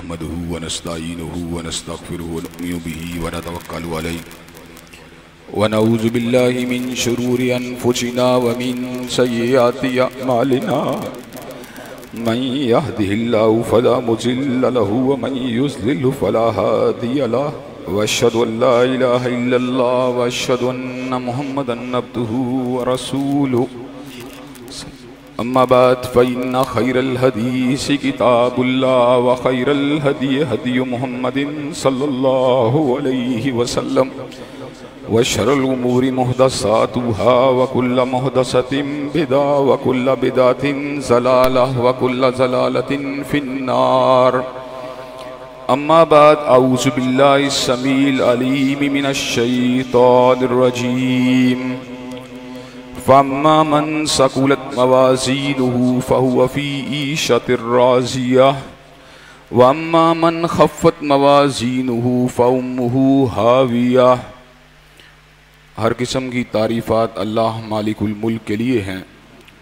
नहमदुहु व नस्तईनुहु व नस्तगफिरुहु व नु'मिनु बिही व नतवक्कलु अलैहि व नऊज़ु बिल्लाहि मिन शुरूरि अनफुसिना व मिन सय्यिआति अअमालिना मन यहदिहिल्लाहु फला मुज़िल्ल लहु व मन युज़लिल्हु फला हादिय लहु व अशहदु अल्ला इलाहा इल्लल्लाह व अशहदु अन्ना मुहम्मदन अब्दुहु व रसूलुहु। अम्मा बाद फ़इन्ना खैरल हदीस किताबुल्लाह व खैरल हदी हदी मुहम्मदिन सल्लल्लाहु अलैहि वसल्लम व शर्रुल उमूरि मुहदसातुहा व कुल्लु मुहदसतिन बिदा व कुल्लु बिदातिन ज़लालह व कुल्लु ज़लालतिन फिन्नार। अम्मा बाद अऊज़ु बिल्लाहि समील अलीम मिनश शैतानिर रजीम। फअम्मा मन सकुलत मवाज़ीनुहु फहुव फ़ी ईशतिर राज़ियह व अम्मा मन खफ़्फ़त मवाज़ीनुहु फ़उम्मुहु हावियह। हर किस्म की तारीफ़ात अल्लाह मालिकुल मुल्क के लिए हैं,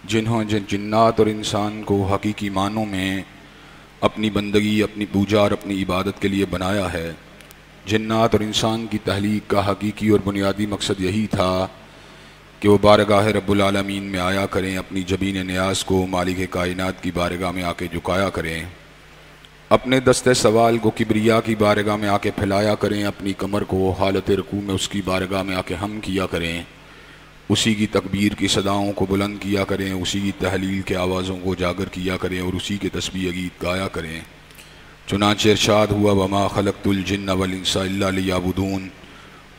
जिन्होंने जिन्नात और इंसान को हकीकी मानों में अपनी बंदगी, अपनी पूजा और अपनी इबादत के लिए बनाया है। जिन्नात और इंसान की तहलीक का हकीकी और बुनियादी मकसद यही था कि वो बारगाह रब्बुल आलमीन में आया करें, अपनी जबीन न्याज को मालिक कायनात की बारगाह में आके झुकाया करें, अपने दस्ते सवाल को किब्रिया की बारगाह में आके फैलाया करें, अपनी कमर को हालत रुकू में उसकी बारगाह में आके हम किया करें, उसी की तकबीर की सदाओं को बुलंद किया करें, उसी की तहलील के आवाज़ों को उजागर किया करें और उसी के तस्बीह गीत गाया करें। चुनांचे इरशाद हुआ वमा खलक़तुल जिन्न वल इंसा इल्ला लियअबुदून,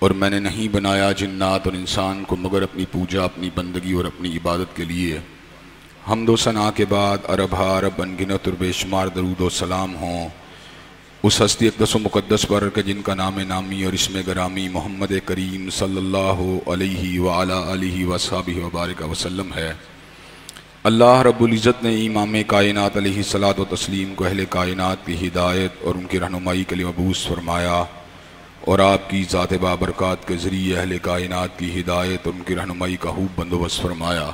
और मैंने नहीं बनाया जिन्नात और इंसान को मगर अपनी पूजा, अपनी बंदगी और अपनी इबादत के लिए। हम्द व सना के बाद अरब अरब अनगिनत और बेशुमार दरूद व सलाम हों उस हस्ती अक़दस व मुक़द्दस पर के जिनका नाम नामी और इसमें गरामी मोहम्मद करीम सल्लल्लाहु अलैहि व अला आलिहि व अस्हाबिहि व बारिक वसल्लम है। अल्लाह रब्बुल इज़्ज़त ने इमाम कायनात अलैहिस्सलातु व तस्लीम को अहले कायनात की हिदायत और उनकी रहनुमाई के लिए मबूस फरमाया और आपकी ज़ात बाबरकात के ज़रिए अहले कायनात की हिदायत और उनकी रहनुमाई का खूब बंदोबस्त फरमाया।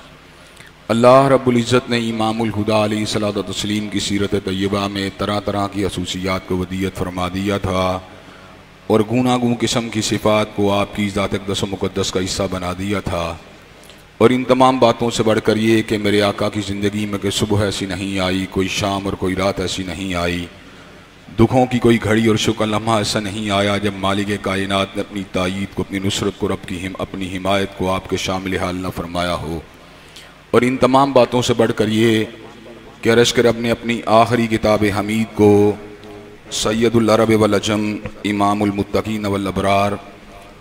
अल्लाह रब्बुल इज़्ज़त ने इमामुल हुदा अलैहिस्सलातु व तस्लीम की सीरत तय्यबा में तरह तरह की खसूसियात को वदियत फरमा दिया था और गूनागूं किस्म की सिफ़ात को आपकी ज़ात अक़दस व मुक़द्दस का हिस्सा बना दिया था। और इन तमाम बातों से बढ़कर ये कि मेरे आका की ज़िंदगी में कोई सुबह ऐसी नहीं आई, कोई शाम और कोई रात ऐसी नहीं आई, दुखों की कोई घड़ी और शुक्र लम्हा ऐसा नहीं आया जब मालिक कायनात ने अपनी तायीद को, अपनी नुसरत को, अपनी हिमायत को आपके शामिल हाल न फरमाया हो। और इन तमाम बातों से बढ़कर ये कि अर्श के रब ने अपनी आखिरी किताब हमीद को सैयदुल अरब वल अजम इमामुल मुत्तकीन वल अबरार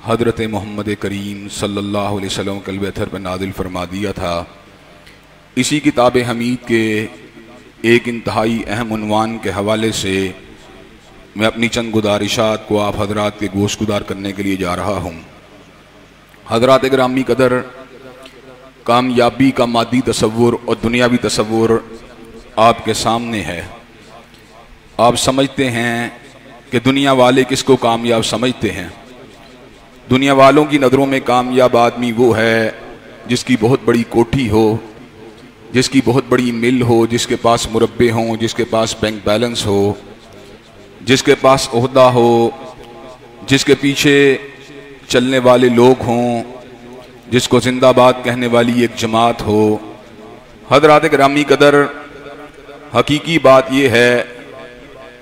हज़रत मोहम्मद करीम सल्लल्लाहु अलैहि वसल्लम के अथर पर नादिल फरमा दिया था। इसी किताब हमीद के एक इंतहाई अहम उन्वान के हवाले से मैं अपनी चंद गुजारिशात को आप हजरात के गोशगुजार करने के लिए जा रहा हूँ। हजरात ग्रामी कदर, कामयाबी का मादी तसव्वुर और दुनियावी तसव्वुर आपके सामने है। आप समझते हैं कि दुनिया वाले किसको कामयाब समझते हैं। दुनिया वालों की नज़रों में कामयाब आदमी वो है जिसकी बहुत बड़ी कोठी हो, जिसकी बहुत बड़ी मिल हो, जिसके पास मुरब्बे हों, जिसके पास बैंक बैलेंस हो, जिसके पास ओहदा हो, जिसके पीछे चलने वाले लोग हों, जिसको जिंदाबाद कहने वाली एक जमात हो। हज़रात गिरामी कदर, हकीकी बात यह है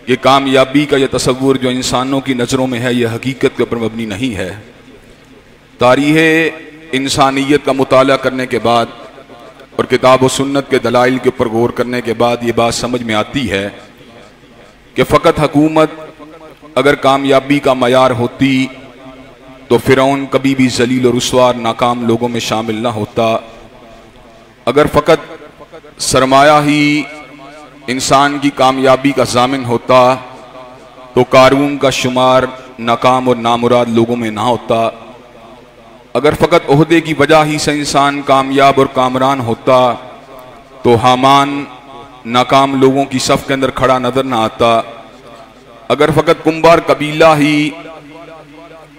कि कामयाबी का यह तसव्वुर जो इंसानों की नज़रों में है, यह हकीकत के ऊपर मबनी नहीं है। तारीख़ इंसानियत का मुताला करने के बाद और किताब व सुन्नत के दलाइल के ऊपर गौर करने के बाद ये बात समझ में आती है कि फ़कत हुकूमत अगर कामयाबी का मयार होती तो फ़िरौन कभी भी ज़लील और रुस्वार नाकाम लोगों में शामिल ना होता। अगर फ़कत सरमाया ही इंसान की कामयाबी का ज़ामिन होता तो कारून का शुमार नाकाम और नामुराद लोगों में ना होता। अगर फ़कत ओहदे की वजह ही से इंसान कामयाब और कामरान होता तो हामान नाकाम लोगों की सफ़ के अंदर खड़ा नज़र ना आता। अगर फ़कत कुंभार कबीला ही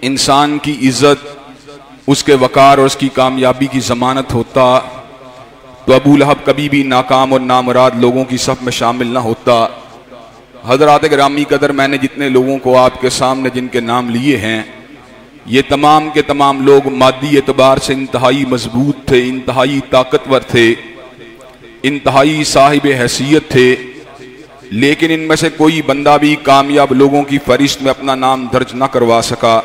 इंसान की इज़्ज़त, उसके वक़ार और उसकी कामयाबी की ज़मानत होता तो अबू लहब कभी भी नाकाम और नामुराद लोगों की सफ़ में शामिल ना होता। हज़रात गिरामी कदर, मैंने जितने लोगों को आपके सामने जिनके नाम लिए हैं, ये तमाम के तमाम लोग मादी एतबार से इंतहाई मजबूत थे, इंतहाई ताकतवर थे, इंतहाई साहिब हैसियत थे, लेकिन इनमें से कोई बंदा भी कामयाब लोगों की फहरिस्त में अपना नाम दर्ज न करवा सका।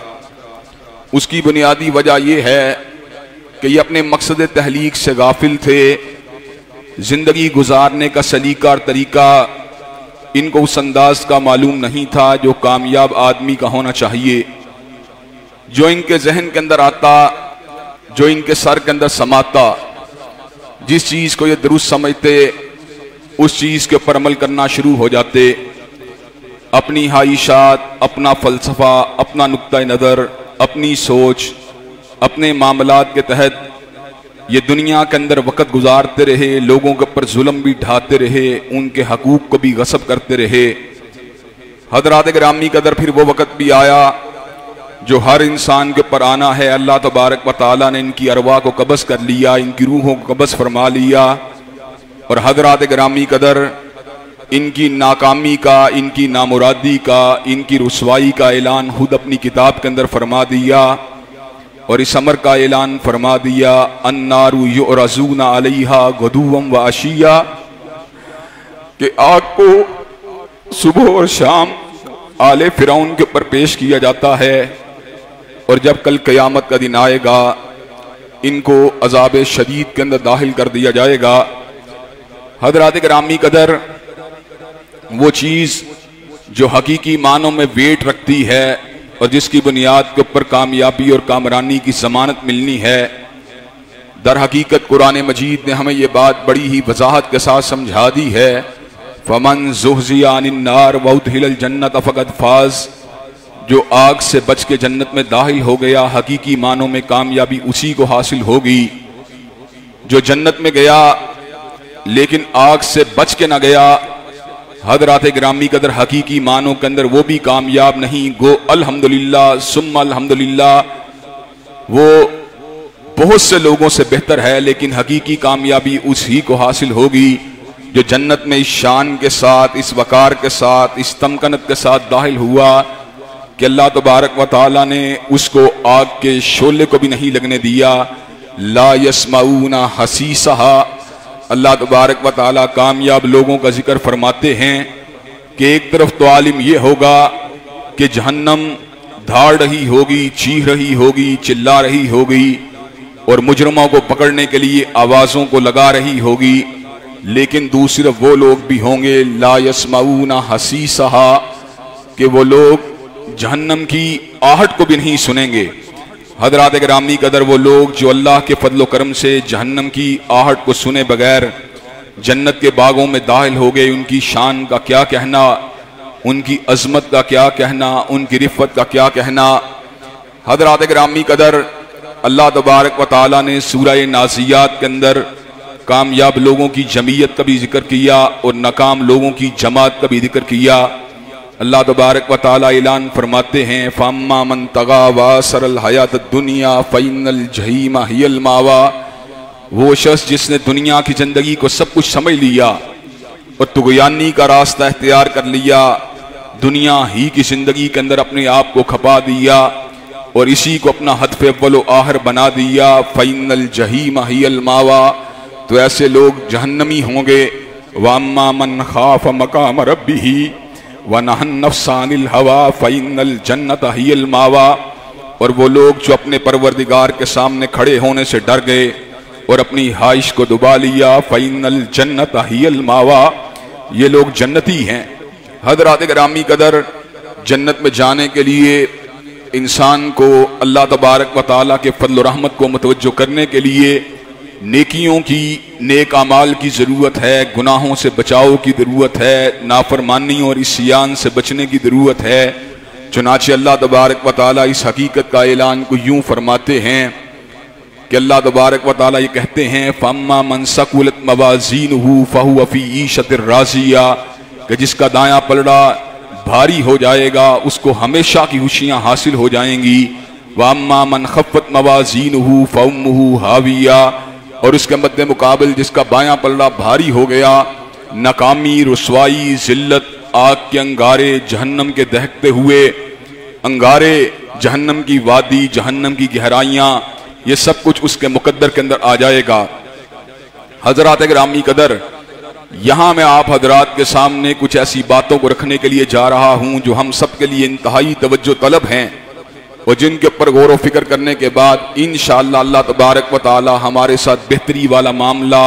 उसकी बुनियादी वजह यह है कि ये अपने मकसद तहलीक से गाफिल थे। जिंदगी गुजारने का सलीका और तरीका इनको उस अंदाज का मालूम नहीं था जो कामयाब आदमी का होना चाहिए। जो इनके जहन के अंदर आता, जो इनके सर के अंदर समाता, जिस चीज को ये दुरुस्त समझते उस चीज के ऊपर अमल करना शुरू हो जाते। अपनी हाइशात, अपना फलसफा, अपना नुक्ता नज़र, अपनी सोच, अपने मामलात के तहत ये दुनिया के अंदर वक़्त गुजारते रहे, लोगों के ऊपर जुल्म भी ढाते रहे, उनके हकूक़ को भी गसब करते रहे। हज़रात गिरामी कदर फिर वो वक़्त भी आया जो हर इंसान के ऊपर आना है। अल्लाह तबारक व तआला ने इनकी अरवाह को कब्ज़ कर लिया, इनकी रूहों को कब्ज़ फरमा लिया। और हज़रात गिरामी कदर इनकी नाकामी का, इनकी नामुरादी का, इनकी रुसवाई का ऐलान खुद अपनी किताब के अंदर फरमा दिया। और इस अमर का ऐलान फरमा दिया, अन्नारु युरज़ूना अलैहा गुदुव्वन व अशिया, कि आग को सुबह और शाम आले फिरौन के ऊपर पेश किया जाता है। और जब कल क़यामत का दिन आएगा, इनको अज़ाब शदीद के अंदर दाखिल कर दिया जाएगा। हज़रात गिरामी कदर, वो चीज़ जो हकीकी मानों में वेट रखती है और जिसकी बुनियाद के ऊपर कामयाबी और कामरानी की ज़मानत मिलनी है, दर हकीकत कुरान मजीद ने हमें ये बात बड़ी ही वजाहत के साथ समझा दी है। फमन ज़ुहज़िया अनिन नार व उदखिलल जन्नत फ़क़द फ़ाज़, जो आग से बच के जन्नत में दाखिल हो गया, हकीकी मानों में कामयाबी उसी को हासिल होगी। जो जन्नत में गया लेकिन आग से बच के न गया, हज़रात गिरामी कदर हकीकी मानों के अंदर वो भी कामयाब नहीं। गो अल्हम्दुलिल्लाह सुम्मा अल्हम्दुलिल्लाह, वो बहुत से लोगों से बेहतर है, लेकिन हकीकी कामयाबी उसी को हासिल होगी जो जन्नत में इस शान के साथ, इस वकार के साथ, इस तमकनत के साथ दाखिल हुआ कि अल्लाह तबारक व तआला ने उसको आग के शोले को भी नहीं लगने दिया। ला यस्माऊना हसीसहा, अल्लाह तबारक व तआला कामयाब लोगों का जिक्र फरमाते हैं कि एक तरफ तो आलिम ये होगा कि जहन्नम धाड़ रही होगी, चीख रही होगी, चिल्ला रही होगी और मुजरमों को पकड़ने के लिए आवाज़ों को लगा रही होगी, लेकिन दूसरी तरफ वो लोग भी होंगे ला यस्माऊना हसीसहा, कि वो लोग जहन्नम की आहट को भी नहीं सुनेंगे। हज़रात गिरामी कदर, वो लोग जो अल्लाह के फजल करम से जहन्नम की आहट को सुने बगैर जन्नत के बागों में दाखिल हो गए, उनकी शान का क्या कहना, उनकी अजमत का क्या कहना, उनकी रिफ़त का क्या कहना। हज़रात गिरामी कदर, अल्लाह तबारक व तआला ने सूरह नाज़ियात के अंदर कामयाब लोगों की जमीयत का भी जिक्र किया और नाकाम लोगों की जमात का भी जिक्र किया। अल्लाह तबारक व तआला ऐलान फरमाते हैं, फ़अम्मा मन तग़ा वआसरल हयात दुनिया फ़इन्नल जहीम हियल मावा, वो शख्स जिसने दुनिया की ज़िंदगी को सब कुछ समझ लिया और तुग़यानी का रास्ता इख्तियार कर लिया, दुनिया ही की ज़िंदगी के अंदर अपने आप को खपा दिया और इसी को अपना हदफ़ अव्वल व आखिर बना दिया, फ़इन्नल जहीम हियल मावा, तो ऐसे लोग जहन्नमी होंगे। वअम्मा मन खाफ़ मक़ाम रब्बिही व नहन नफ्स अनिल हवा फ़इन्नल जन्नत हियल मावा, और वो लोग जो अपने परवरदिगार के सामने खड़े होने से डर गए और अपनी हाइश को दुबा लिया, फ़इन्नल जन्नत हियल मावा, ये लोग जन्नती हैं। हज़रात गिरामी कदर, जन्नत में जाने के लिए इंसान को अल्लाह तबारक व तआला के फज़ल व रहमत को मुतवज्जो करने के लिए नेकियों की, नेक अमाल की ज़रूरत है, गुनाहों से बचाव की ज़रूरत है, नाफरमानी और इस्यान से बचने की ज़रूरत है। चुनाचे अल्लाह तबारक व तआला इस हकीकत का ऐलान को यूँ फरमाते हैं कि अल्लाह तबारक व तआला ये कहते हैं, फ़अम्मा मन सकुलत मवाज़ीनुहु फ़हुव फ़ी ईशतिर राज़िया, कि जिसका दायां पलड़ा भारी हो जाएगा उसको हमेशा की खुशियाँ हासिल हो जाएंगी। वअम्मा मन खफ़्फ़त मवाज़ीनुहु फ़उम्मुहु हाविया, और उसके मद्दे मुकाबिल जिसका बायां पलड़ा भारी हो गया, नाकामी, रुसवाई, जिल्लत, आग के अंगारे, जहन्नम के दहकते हुए अंगारे, जहन्नम की वादी, जहन्नम की गहराइयां, ये सब कुछ उसके मुकद्दर के अंदर आ जाएगा। हजरात गिरामी कदर, यहां मैं आप हजरात के सामने कुछ ऐसी बातों को रखने के लिए जा रहा हूं जो हम सब के लिए इंतहाई तवज्जो तलब हैं और जिनके ऊपर गौर व फिक्र करने के बाद इंशाअल्लाह अल्लाह तबारक व तआला हमारे साथ बेहतरी वाला मामला,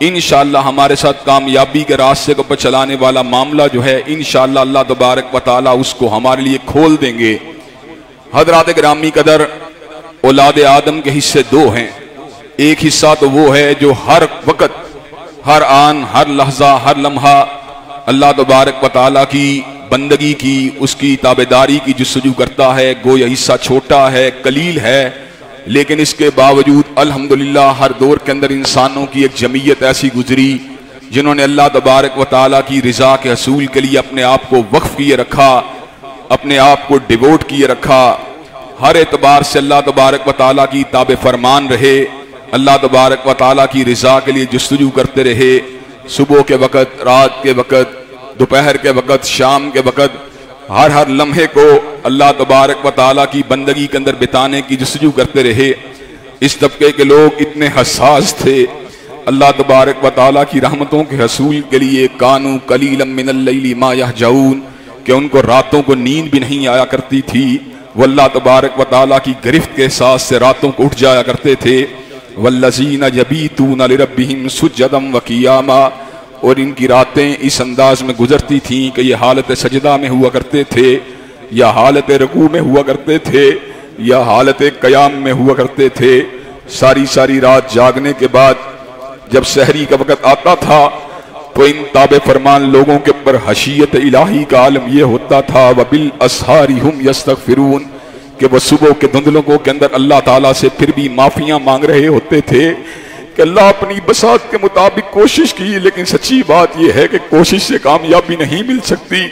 इंशाअल्लाह हमारे साथ कामयाबी के रास्ते को पर चलाने वाला मामला जो है इंशाअल्लाह अल्लाह तबारक व तआला उसको हमारे लिए खोल देंगे। हजरात गिरामी कदर, औलाद आदम के हिस्से दो हैं। एक हिस्सा तो वो है जो हर वक्त, हर आन, हर लहजा, हर लम्हा अल्लाह तबारक व तआला की बंदगी की, उसकी ताबेदारी की जुस्तजू करता है। गोया हिस्सा छोटा है, कलील है, लेकिन इसके बावजूद अल्हम्दुलिल्लाह हर दौर के अंदर इंसानों की एक जमीयत ऐसी गुजरी जिन्होंने अल्लाह तबारक व तआला की रिजा के हसूल के लिए अपने आप को वक्फ किए रखा, अपने आप को डिवोट किए रखा, हर एतबार से अल्लाह तबारक व तआला की ताबे फरमान रहे, अल्लाह तबारक व तआला की रिजा के लिए जुस्तजू करते रहे। सुबह के वक़्त, रात के वक़्त, दोपहर के वक़्त, शाम के वक़्त, हर लम्हे को अल्लाह तबारक व तआला की बंदगी के अंदर बिताने की जुस्तजू करते रहे। इस तबके के लोग इतने हसास थे अल्लाह तबारक व तआला की रहमतों के हसूल के लिए, कानू कलीलम मिनल लैली मा यहजऊन, कि उनको रातों को नींद भी नहीं आया करती थी। वो अल्लाह तबारक व तआला की गिरफ्त के एहसास से रातों को उठ जाया करते थे। वल्लज़ीना यबीतूना लिरब्बिहिम सुज्जदम व क़ियामा, और इनकी रातें इस अंदाज में गुजरती थीं कि ये हालत सजदा में हुआ करते थे, या हालत रुकू में हुआ करते थे, या हालत क़याम में हुआ करते थे। सारी सारी रात जागने के बाद जब सहरी का वक़्त आता था तो इन ताबे फरमान लोगों के ऊपर हशीयत इलाही का आलम यह होता था, वबिल अस्हारी हुम यस्तगफिरून, कि वह सुबह के धुंधलों के अंदर अल्लाह ताला से फिर भी माफियां मांग रहे होते थे कि अल्लाह अपनी बसात के मुताबिक कोशिश की, लेकिन सच्ची बात यह है कि कोशिश से कामयाबी नहीं मिल सकती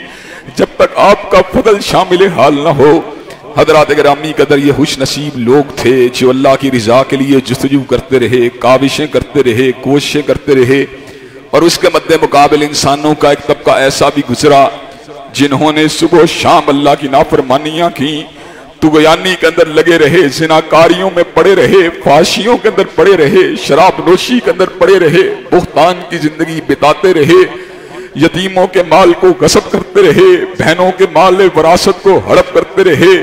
जब तक आपका फजल शामिल हाल ना हो। हजरात गिरामी कदर, ये खुश नसीब लोग थे जो अल्लाह की रिजा के लिए जुस्तजू करते रहे, काविशें करते रहे, कोशिशें करते रहे। और उसके मद्दे मुकाबिल इंसानों का एक तबका ऐसा भी गुजरा जिन्होंने सुबह शाम अल्लाह की नाफरमानियां की, तुगयानी के अंदर लगे रहे, जिनाकारियों में पड़े रहे, फाशियों के अंदर पड़े रहे, शराब नोशी के अंदर पड़े रहे, बुख्तान की जिंदगी बिताते रहे, यतीमों के माल को गसब करते रहे, बहनों के माल वरासत को हड़प करते रहे।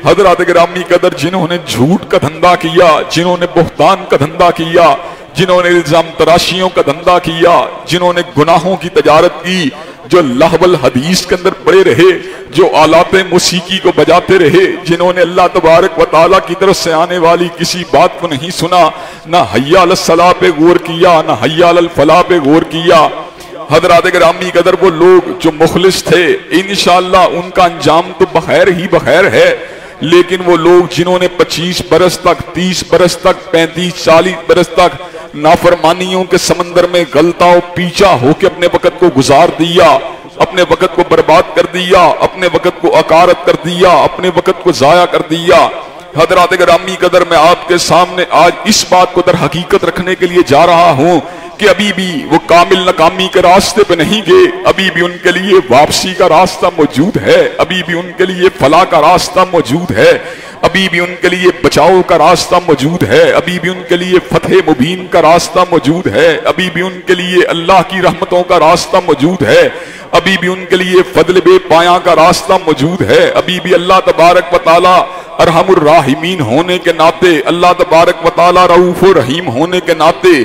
हजरात गिरामी कदर, जिन्होंने झूठ का धंधा किया, जिन्होंने बुख्तान का धंधा किया, जिन्होंने इल्जाम तराशियों का धंधा किया, जिन्होंने गुनाहों की तजारत की, जो लहवल हदीस के अंदर पड़े रहे, जो आलाते मौसीकी को बजाते रहे, जिन्होंने अल्लाह तबारक व तआला की तरफ से आने वाली किसी बात को नहीं सुना, ना हय्या अलस सलाह पे गौर किया, ना हय्या अलल फलाह पे गौर किया। हजरात गिरामी कदर, वो लोग जो मुखलिस थे इंशाअल्लाह उनका अंजाम तो बखैर ही बखैर है, लेकिन वो लोग जिन्होंने 25 बरस तक, 30 बरस तक, 35, 40 बरस तक नाफरमानियों के समंदर में गलताओं पीछा होकर अपने वक़्त को गुजार दिया, अपने वक़्त को बर्बाद कर दिया, अपने वक़्त को अकारत कर दिया, अपने वक़्त को जाया कर दिया। हजरात गिरामी कदर, मैं आपके सामने आज इस बात को दर हकीकत रखने के लिए जा रहा हूं कि अभी भी वो कामिल नाकामी के रास्ते पे नहीं गए, अभी भी उनके लिए वापसी का रास्ता मौजूद है, अभी भी उनके लिए फलाह का रास्ता मौजूद है, अभी भी उनके लिए बचाव का रास्ता मौजूद है, अभी भी उनके लिए फतह मुबीन का रास्ता मौजूद है, अभी भी उनके लिए अल्लाह की रहमतों का रास्ता मौजूद है, अभी भी उनके लिए फजल बेपाया का रास्ता मौजूद है, अभी भी अल्लाह तबारक व तआला अरहमुर राहिमीन होने के नाते, अल्लाह तबारक व तआला रऊफुर रहीम होने के नाते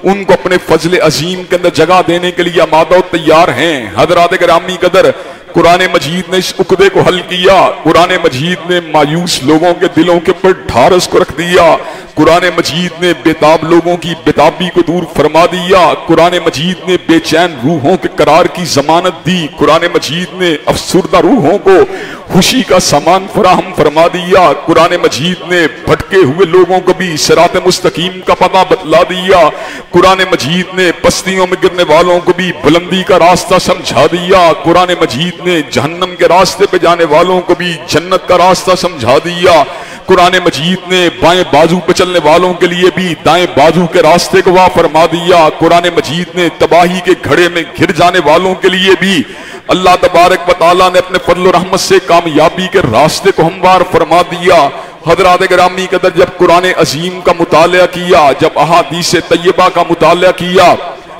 उनको अपने फजल अजीम के अंदर जगह देने के लिए आमादा तैयार हैं। हजरात गिरामी कदर, कुरान मजीद ने इस उकदे को हल किया, कुरान मजीद ने मायूस लोगों के दिलों के ऊपर ढारस को रख दिया, कुरान मजीद ने बेताब लोगों की बेताबी को दूर फरमा दिया, कुरान मजीद ने बेचैन रूहों के करार की जमानत दी, कुरान मजीद ने अफसुर्दा रूहों को खुशी का सामान फराहम फरमा दिया, कुरान मजीद ने भटके हुए लोगों को भी सिरात मुस्तकीम का पता बतला दिया, कुरान मजीद ने पस्तियों में गिरने वालों को भी बुलंदी का रास्ता समझा दिया, कुरान मजीद ने जहन्नम के रास्ते पे जाने वालों को भी जन्नत का रास्ता समझा दिया, कुरान मजीद ने बाएं बाजू पे चलने वालों के लिए भी दाएं बाजू के रास्ते को वाह फरमा दिया, कुरान मजीद ने तबाही के घड़े में घिर जाने वालों के लिए भी अल्लाह तबारक व तआला ने अपने फजल और रहमत से कामयाबी के रास्ते को हमवार फरमा दिया। हजरात गिरामी कदर, जब कुरान अजीम का मुताला किया, जब अहादीस तैयबा का मुताला किया,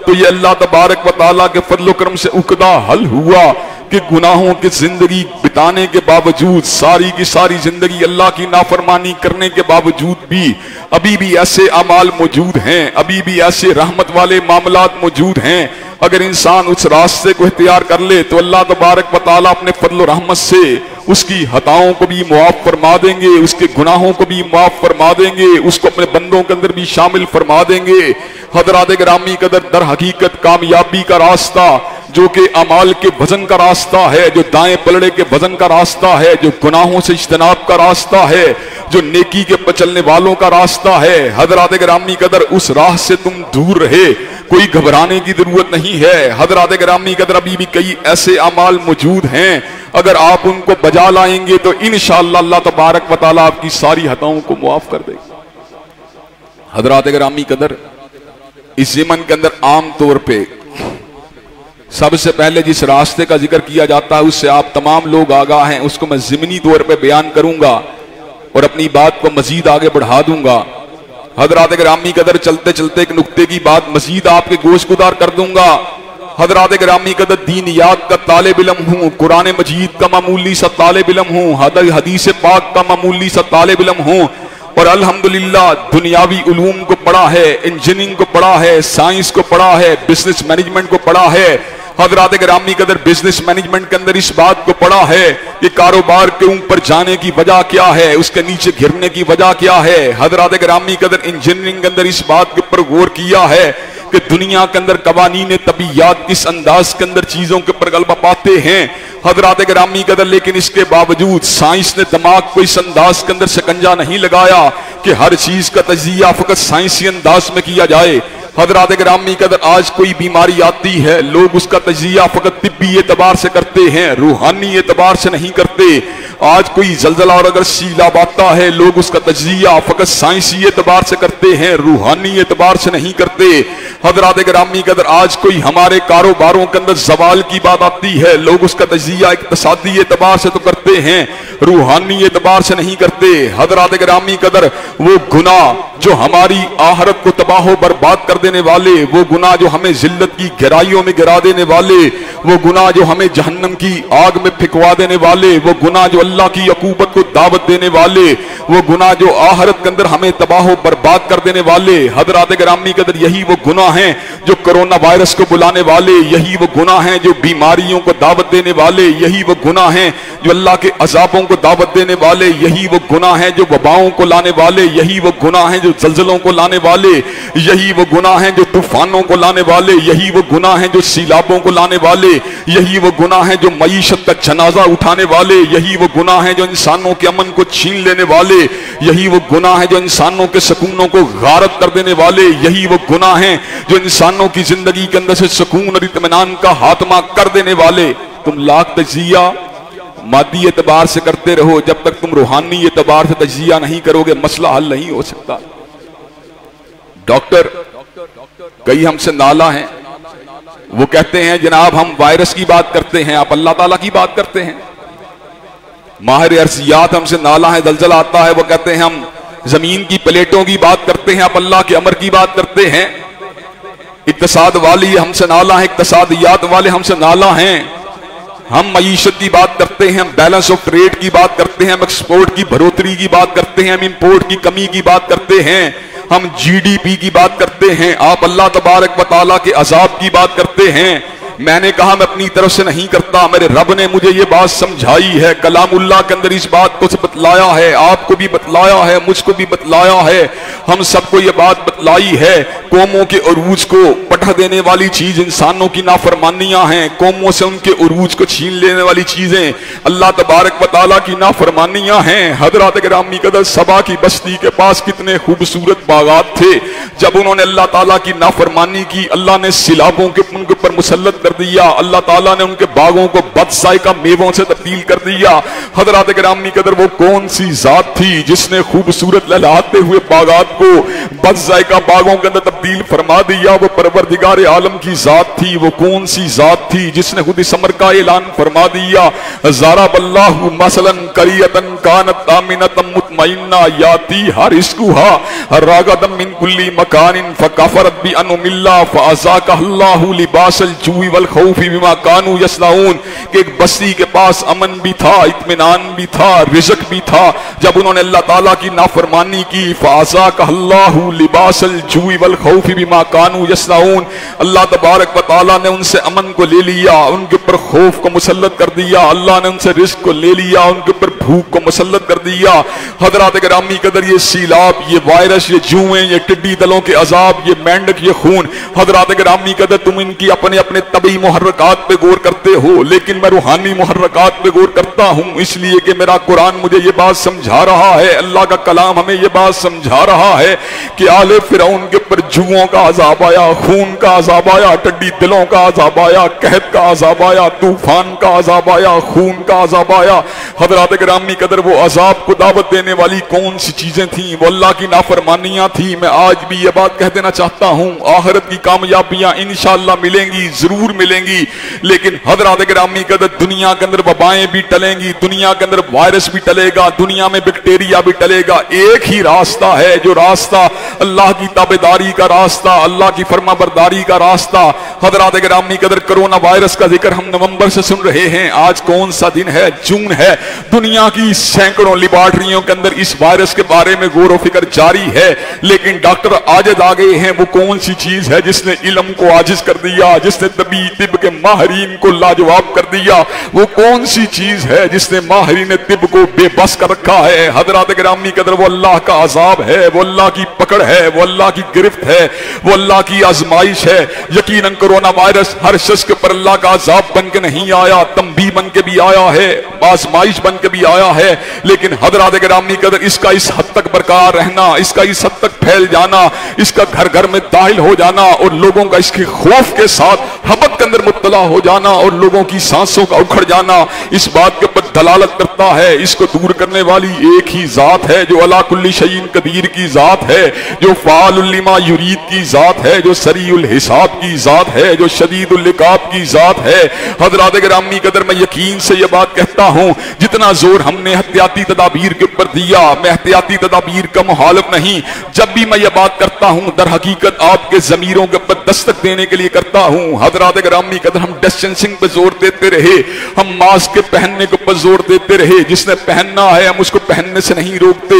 तो ये अल्लाह तबारक व तआला के फजल करम से उकदा हल हुआ कि गुनाहों की जिंदगी बिताने के बावजूद, सारी की सारी जिंदगी अल्लाह की नाफरमानी करने के बावजूद भी अभी भी ऐसे अमाल मौजूद हैं, अभी भी ऐसे रहमत वाले मामलात मौजूद हैं। अगर इंसान उस रास्ते को इख्तियार कर ले तो अल्लाह तबारक व तआला अपने फजल और रहमत से उसकी हताओं को भी मुआफ फरमा देंगे, उसके गुनाहों को भी मुआफ फरमा देंगे, उसको अपने बंदों के अंदर भी शामिल फरमा देंगे। हजरात गिरामी कदर, दर हकीकत कामयाबी का रास्ता जो कि अमाल के वजन का रास्ता है, जो दाएं पलड़े के वजन का रास्ता है, जो गुनाहों से इज्तनाब का रास्ता है, जो नेकी के पर चलने वालों का रास्ता है, हजरात गिरामी कदर उस राह से तुम दूर रहे, कोई घबराने की जरूरत नहीं है। हजरात गिरामी कदर, अभी भी कई ऐसे अमाल मौजूद हैं, अगर आप उनको बजा लाएंगे तो इंशाअल्लाह अल्लाह तबारक व तआला आपकी सारी हताओं को मुआफ कर देगा। हजरात गिरामी कदर, इस ज़मन के अंदर आम तौर पे सबसे पहले जिस रास्ते का जिक्र किया जाता है उससे आप तमाम लोग आगाह हैं, उसको मैं ज़िमनी तौर पे बयान करूंगा और अपनी बात को मजीद आगे बढ़ा दूंगा। हजरात गिरामी कदर, चलते चलते एक नुक्ते की बात मजीद आपके गोश गुदार कर दूंगा। हजरात गिरामी कदर, दीनियात का तालिब इल्म हूँ, कुरान मजीद का मामूली सा तालिब इल्म हूँ, हदीस पाक का मामूली सा तालिब इल्म हूँ, और अल्हम्दुलिल्लाह दुनियावी उलूम को पढ़ा है, इंजीनियरिंग को पढ़ा है, साइंस को पढ़ा है, बिजनेस मैनेजमेंट को पढ़ा है। हजरात गिरामी कदर, बिजनेस मैनेजमेंट के अंदर इस बात को पढ़ा है कि कारोबार के ऊपर जाने की वजह क्या है, उसके नीचे गिरने की वजह क्या है। हजरात गिरामी कदर, इंजीनियरिंग के अंदर इस बात के ऊपर गौर किया है कि दुनिया के अंदर कवानीन तबीयात किस अंदाज के अंदर चीजों के ऊपर गलबा पाते हैं। हजरात गिरामी कदर, लेकिन इसके बावजूद साइंस ने दिमाग को इस अंदाज के अंदर शिकंजा नहीं लगाया कि हर चीज का तजिया फकत साइंसी अंदाज में किया जाए। हजरात गिरामी कदर, आज कोई बीमारी आती है, लोग उसका तजिया फकत तिब्बी एतबार से करते हैं, रूहानी एतबार से नहीं करते। आज कोई जलजला और अगर सीलाब आता है, लोग उसका तजिया फकत साइंसी एतबार से करते हैं, रूहानी एतबार से नहीं करते। हजरात गिरामी कदर, आज कोई हमारे कारोबारों के अंदर जवाल की बात आती है, लोग उसका तजिया इक्तिसादी एतबार से तो करते हैं, रूहानी एतबार से नहीं करते। हजरात गिरामी कदर, वो गुनाह जो हमारी आहरत को तबाह बर्बाद कर देने वाले, वो गुनाह जो हमें जिल्लत की गहराइयों में गिरा देने वाले, वो गुनाह जो हमें जहन्नम की आग में फिकवा देने वाले, वो गुनाह जो अल्लाह की अकूबत को दावत देने वाले, वो गुनाह जो आहरत के अंदर हमें तबाह बर्बाद कर देने वाले। हजरात गिरामी कदर, यही वो गुनाह हैं जो कोरोना वायरस को बुलाने वाले, यही वो गुनाह हैं जो बीमारियों को दावत देने वाले, यही वो गुनाह हैं जो अल्लाह के अजाबों को दावत देने वाले, यही वो गुनाह हैं जो वबाओं को लाने वाले, यही वो गुनाह हैं जो जल्जलों को लाने वाले, यही वो गुनाह हैं जो तूफानों को लाने वाले, यही वो गुनाह हैं जो सीलाबों को लाने वाले, यही वो गुनाह हैं जो मईशत का जनाजा उठाने वाले, यही वो गुनाह हैं जो इंसानों के अमन को छीन लेने वाले, यही वो गुनाह हैं जो इंसानों के सुकूनों को गारत कर देने वाले, यही वो गुनाह हैं जो इंसानों की जिंदगी के अंदर से सुकून और इत्मीनान का हातमा कर देने वाले। तुम लाख तजिया मादी एतबार से करते रहो, जब तक तुम रूहानी एतबार से तजिया नहीं करोगे मसला हल नहीं हो सकता। डॉक्टर कई हमसे नाला हैं, वो कहते हैं जनाब हम वायरस की बात करते हैं, आप अल्लाह ताला की बात करते हैं। माहिर अर्सियात हमसे नाला है, जलजला आता है, वो कहते हैं हम जमीन की प्लेटों की बात करते हैं, आप अल्लाह के अमर की बात करते हैं। इक्तिसाद वाली हमसे नाला है, इक्तिसादियात वाले हमसे नाला हैं। हम मईशत की बात करते हैं, हम बैलेंस ऑफ ट्रेड की बात करते हैं, हम एक्सपोर्ट की बढ़ोतरी की बात करते हैं, हम इंपोर्ट की कमी की बात करते हैं, हम जीडीपी की बात करते हैं, आप अल्लाह तबारक व तआला के अजाब की बात करते हैं। मैंने कहा मैं अपनी तरफ से नहीं करता, मेरे रब ने मुझे ये बात समझाई है, कलामुल्लाह के अंदर इस बात को बतलाया है, आपको भी बतलाया है, मुझको भी बतलाया है, हम सबको ये बात बतलाई है। कौमों के उरूज को पटह देने वाली चीज इंसानों की नाफरमानियां हैं, कौमों से उनके उरूज को छीन लेने वाली चीजें अल्लाह तबारक व तआला की नाफरमानियां हैं। हजरत गिरामी कदर, सबा की बस्ती के पास कितने खूबसूरत बागात थे, जब उन्होंने अल्लाह ताला की नाफरमानी की, अल्लाह ने सिलाबों के उनके ऊपर मुसल्लत कर दिया, अल्लाह ताला ने उनके बागों को बदजायका मेवों से तब्दील कर दिया। हजरत गिरामी कदर, वो कौन सी जात थी जिसने खूबसूरत लहलाते हुए बागात को बदजायका बागों के अंदर तब्दील फरमा दिया। वो परवरदिगार आलम की जात थी। वो कौन सी जात थी जिसने खुद इस अमर का ऐलान फरमा दिया, ज़रबल्लाहु मसलन करियतन कानत आमिनतम मुतमइन्ना याती रिज़्कुहा रागदम मिन कुल्ली मकानिन फकफरत बिअनउमिल्लाह फअज़ाक़हल्लाहु लिबासल जूइ वल खौफि बिमा कानू यस्नऊन। कि एक बस्ती के पास अमन भी था, इत्मीनान भी था, रिज़्क भी था। जब उन्होंने अल्लाह ताला की नाफरमानी की, फअज़ाक़हल्लाहु लिबासल जूइ वल खौफि बिमा कानू यस्नऊन, अल्लाह तबारक व तआला ने उनसे अमन को ले लिया, उनके ऊपर खौफ को मुसल्लत कर दिया। अल्लाह ने उनसे रिज़्क को ले लिया, उनके ऊपर भूख को मुसल्लत कर दिया। हज़रात गिरामी कदर, ये सीलाब, ये वायरस, ये जुएं, ये टिड्डी दलों के अजाब, ये मेंढक, ये खून, हज़रात गिरामी कदर तुम इनकी अपने अपने तबी मुहर्रकात पे गौर करते हो, लेकिन मैं रूहानी मुहर्रकात पे गौर करता हूँ, इसलिए कि मेरा कुरान मुझे ये बात समझा रहा है, अल्लाह का कलाम हमें ये बात समझा रहा है कि आले फिरौन के ऊपर जुओं का अजाब आया, खून का अजाब आया, टिड्डी दिलों का अजाब आया, कहत का अजाब आया, तूफान का अजाब आया, खून का अजाब आया। हज़रात गिरामी कदर, वो अजाब को दावत देने वाली कौन सी चीजें थी? वो अल्लाह की नाफरमानियां थी। मैं आज भी ये बात कह देना चाहता हूँ, आखिरत की कामयाबियां इंशाअल्लाह मिलेंगी, जरूर मिलेंगी, लेकिन हज़रात गिरामी कदर दुनिया के अंदर वबाएं भी टलेंगी, दुनिया के अंदर वायरस भी टलेगा, दुनिया में बैक्टीरिया भी टलेगा। एक ही रास्ता है, जो रास्ता अल्लाह की ताबेदारी का रास्ता, अल्लाह की फरमाबरदारी का रास्ता। हज़रात गिरामी कदर, कोरोना वायरस का जिक्र हम नवंबर से सुन रहे हैं। आज कौन सा दिन है? जून है। दुनिया की सैकड़ों लेबॉर्टरियों के अंदर इस वायरस के बारे में गौर व फिक्र जारी है, लेकिन डॉक्टर आजिज आ गए हैं। वो कौन सी चीज है जिसने इल्म को आजिज कर दिया, जिसने तिब के माहिरीन को लाजवाब कर दिया? वो कौन सी चीज है जिसने माहिरीन तिब को बेबस कर रखा है? हज़रात गिरामी कदर, वो अल्लाह का अजाब है, वो अल्लाह की पकड़ है, वो अल्लाह की गिरफ्त है, वो अल्लाह की आजमाइश है। यकीनन कोरोना वायरस हर शख्स के ऊपर अल्लाह का अजाब बन के नहीं आया, तंबी बन के भी आया है, आजमाइश बन के भी आया है, लेकिन हज़रात गिरामी कदर, इसका इस हद तक बरकरार रहना, इसका इस हद तक फैल जाना, इसका घर घर में दाखिल हो जाना और लोगों का इसके खौफ के साथ हबत के अंदर मुब्तला हो जाना और लोगों की सांसों का उखड़ जाना, इस बात के ऊपर दलालत करता है। इसको दूर करने वाली एक ही जात है, जो अला कुल्ली शैइन कदीर की जात है, जो फाअलुल लिमा युरीद की जात है, जो सरीउल हिसाब की जात है, जो शदीदुल लिकाब की जात है। हज़रात गिरामी कदर, मैं यकीन से यह बात कहता हूं, जितना जोर हमने एहतियाती तदाबीर के ऊपर दिया, मैं एहतियाती तदाबीर का मुखालिफ नहीं। जब भी मैं यह बात करता हूं, दर हकीकत आपके जमीरों के ऊपर दस्तक देने के लिए करता हूं। हज़रात गिरामी कदर, हम डिस्टेंसिंग पे जोर देते रहे, हम मास्क के पहनने के ऊपर जोर देते रहे, जिसने पहनना है हम उसको पहनने से नहीं रोकते।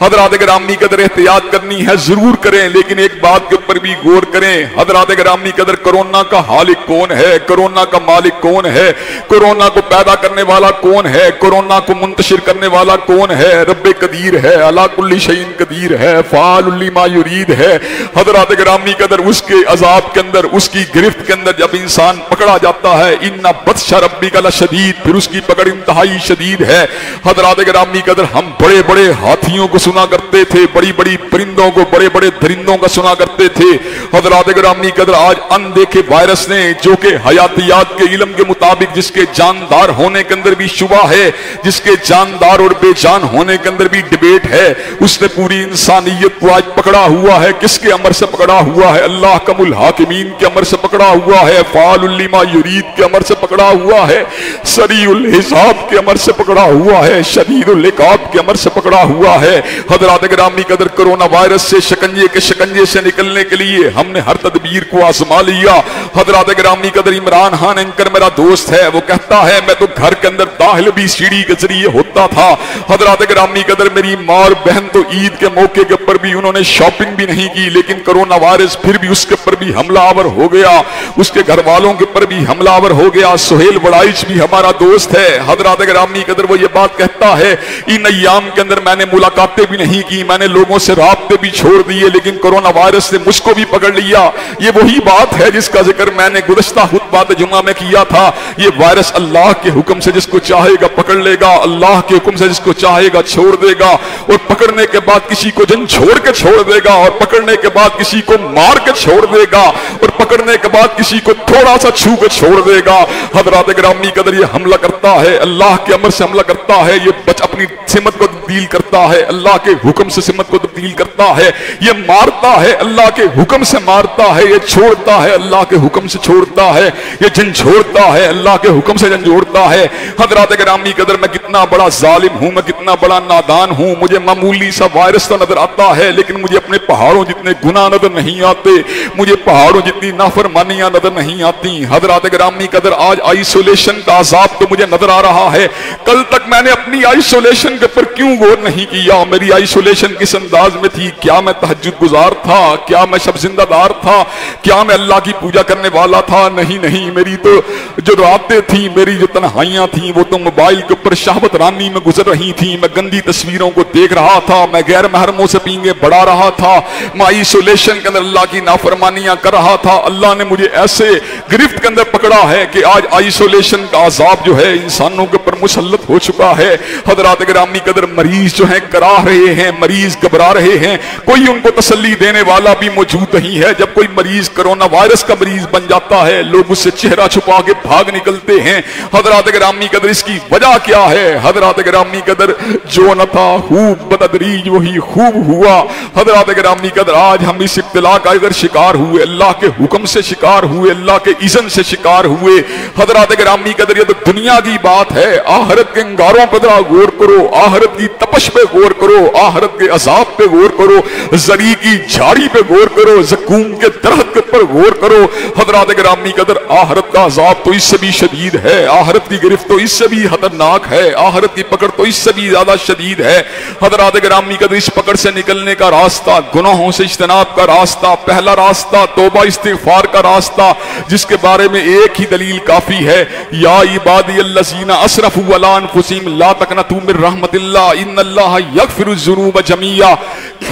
हज़रात गिरामी कदर, एहतियात करनी है जरूर करें, लेकिन एक बात के ऊपर भी गौर करें। हज़रात गिरामी कदर, कोरोना का हालिक कौन है? कोरोना का मालिक कौन है? कोरोना को पैदा करने वाला कौन है? कोरोना को मुंतशिर करने वाला कौन है? रब्बे कदीर है, अला कुल्ली शैइन कदीर है, फाअलुल लिमा युरीद है। हज़रात गिरामी कदर, उसके अजाब के अंदर, उसकी गिरफ्त के अंदर जब इंसान पकड़ा जाता है, इन्ना बत्शा रब्बिका लशदीद, फिर उसकी पकड़ इंतहाई शदीद है। हज़रात गिरामी कदर, हम बड़े बड़े हाथियों को सुना करते थे, बड़ी बड़ी परिंदों को, बड़े बड़े दरिंदों का सुना करते थे। हज़रात गिरामी कदर, आज अनदेखे वायरस ने, जो कि हयातियात के इल्म के मुताबिक जिसके जानदार होने के अंदर भी शुबा है, जिसके जानदार और बेजान होने के अंदर भी डिबेट है, उसने पूरी इंसानियत को आज पकड़ा हुआ है। किसके अमर से पकड़ा हुआ है? अल्लाह कमुल हाकिमीन के अमर से पकड़ा हुआ है, फाअलुल लिमा युरीद के अमर से पकड़ा हुआ है, सरीउल हिसाब के अमर से पकड़ा हुआ है, शदीदुल लिकाब के अमर से पकड़ा हुआ है। हज़रात गिरामी कदर, कोरोना वायरस से शिकंजे से निकलने के लिए हमने हर तदबीर को आजमा लिया। हज़रात गिरामी कदर, इमरान खान एंकर मेरा दोस्त है, वो कहता है मैं तो घर के अंदर दाखिल भी सीढ़ी के जरिए होता था। हज़रात गिरामी कदर, मेरी माँ और बहन तो ईद के मौके के ऊपर भी उन्होंने शॉपिंग भी नहीं की, लेकिन कोरोना वायरस फिर भी उसके ऊपर भी हमलावर हो गया, उसके घर वालों के ऊपर भी हमलावर हो गया। सुहेल बड़ाइच भी हमारा दोस्त है। हज़रात गिरामी कदर, वो ये बात कहता है, इन अय्याम के अंदर मैंने मुलाकातें भी नहीं की, मैंने लोगों से राब्ते भी छोड़ दिए, लेकिन कोरोना वायरस ने मुझको भी पकड़ लिया। ये वही बात है जिसका जिक्र मैंने गुज़श्ता खुतबा जुमा में किया था। ये वायरस अल्लाह के हुक्म से जिसको चाहेगा पकड़ लेगा, अल्लाह के हुक्म से जिसको चाहेगा छोड़ देगा, और पकड़ने के बाद किसी को जन छोड़ के छोड़ देगा, और पकड़ने के बाद किसी को मार के छोड़ देगा, और पकड़ने के बाद किसी को थोड़ा सा छू के छोड़ देगा। हज़रात गिरामी कदर, ये हमला करता है, अल्लाह के अमर से हमला करता है, ये अपनी सिमत को तब्दील करता है, अल्लाह के हुक्म से सिमत को तब्दील करता है। ये मारता है, अल्लाह के हुक्म से मारता है। ये छोड़ता है, अल्लाह के हुक्म से छोड़ता है। ये झंझोड़ता है, अल्लाह के हुक्म से झंझोड़ता है। हजरात गिरामी कदर, मैं कितना बड़ा जालिम हूं, मैं कितना बड़ा नादान हूं। मुझे मामूली सा वायरस तो नजर आता है, लेकिन मुझे अपने पहाड़ों जितने गुनाह नजर नहीं आते, मुझे पहाड़ों जितनी नाफरमानियां नजर नहीं आती। हजरात गिरामी कदर, आज आइसोलेशन का अजाब तो मुझे नजर आ रहा है। कल तक मैंने अपनी आइसोलेशन के ऊपर क्यों गौर नहीं किया? मेरी आइसोलेशन किस अंदाज में थी? क्या मैं तहज्जुद गुजार था? क्या मैं शब जिंदादार था? क्या मैं अल्लाह की पूजा करने वाला था? नहीं नहीं, मेरी तो जो रातें थी, मेरी जो तन्हाइयां थी, वो तो मोबाइल के ऊपर शहवत रानी में गुजर रही थी। मैं गंदी तस्वीरों को देख रहा था, मैं गैर महरमों से पींगे बढ़ा रहा था, मैं आइसोलेशन के अंदर अल्लाह की नाफरमानियां कर रहा था। अल्लाह ने मुझे ऐसे गिरफ्त के अंदर पकड़ा है कि आज आइसोलेशन का अजाब जो है इंसानों के ऊपर मुसल्लत हो चुका है। हजरात गिरामी कदर, मरीज जो है करा रहे हैं, मरीज घबरा रहे हैं, कोई उनको तसल्ली देने वाला भी मौजूद नहीं है। जब कोई मरीज कोरोना वायरस का मरीज बन जाता है, लोग उससे चेहरा छुपा के भाग निकलते हैं। हजरात गिरामी कदर, इसकी वजह क्या है? हजरात गिरामी कदर, जो न था खूब बतदरीज वही खूब हुआ। हजरात गिरामी कदर, आज हम इस इब्तिला का अगर शिकार हुए, अल्लाह के हुक्म से शिकार हुए, अल्लाह के इज़्न से शिकार हुए। हजरात गिरामी कदर, ये तो दुनिया की बात है, आखिरत के अंगारों पर जरा गौर करो, आखिरत की तपश पे गौर करो, आखिरत के अजाब पे गौर करो, जरी की झाड़ी पे गौर करो, ज़कूम के दरख्त के ऊपर गौर करो। हजरात गिरामी कदर, आखिरत का अजाब तो इससे भी शदीद है, आखिरत की गिरफ्त तो इससे भी खतरनाक है, आखिरत की पकड़ तो इससे भी ज्यादा शदीद है। हजरात गिरामी कदर, इस पकड़ से निकलने का रास्ता, गुनाहों से इज्तनाब का रास्ता, पहला रास्ता तौबा इस्तिगफार का रास्ता, जिसके बारे में एक ही दलील काफी है, या इबादी अल्लज़ीना असरफू अला अनफुसिहिम ला तक़नतू मिर रहमतिल्लाह इन्नल्लाह यग़फिरुज़्ज़ुनूब जमीआ।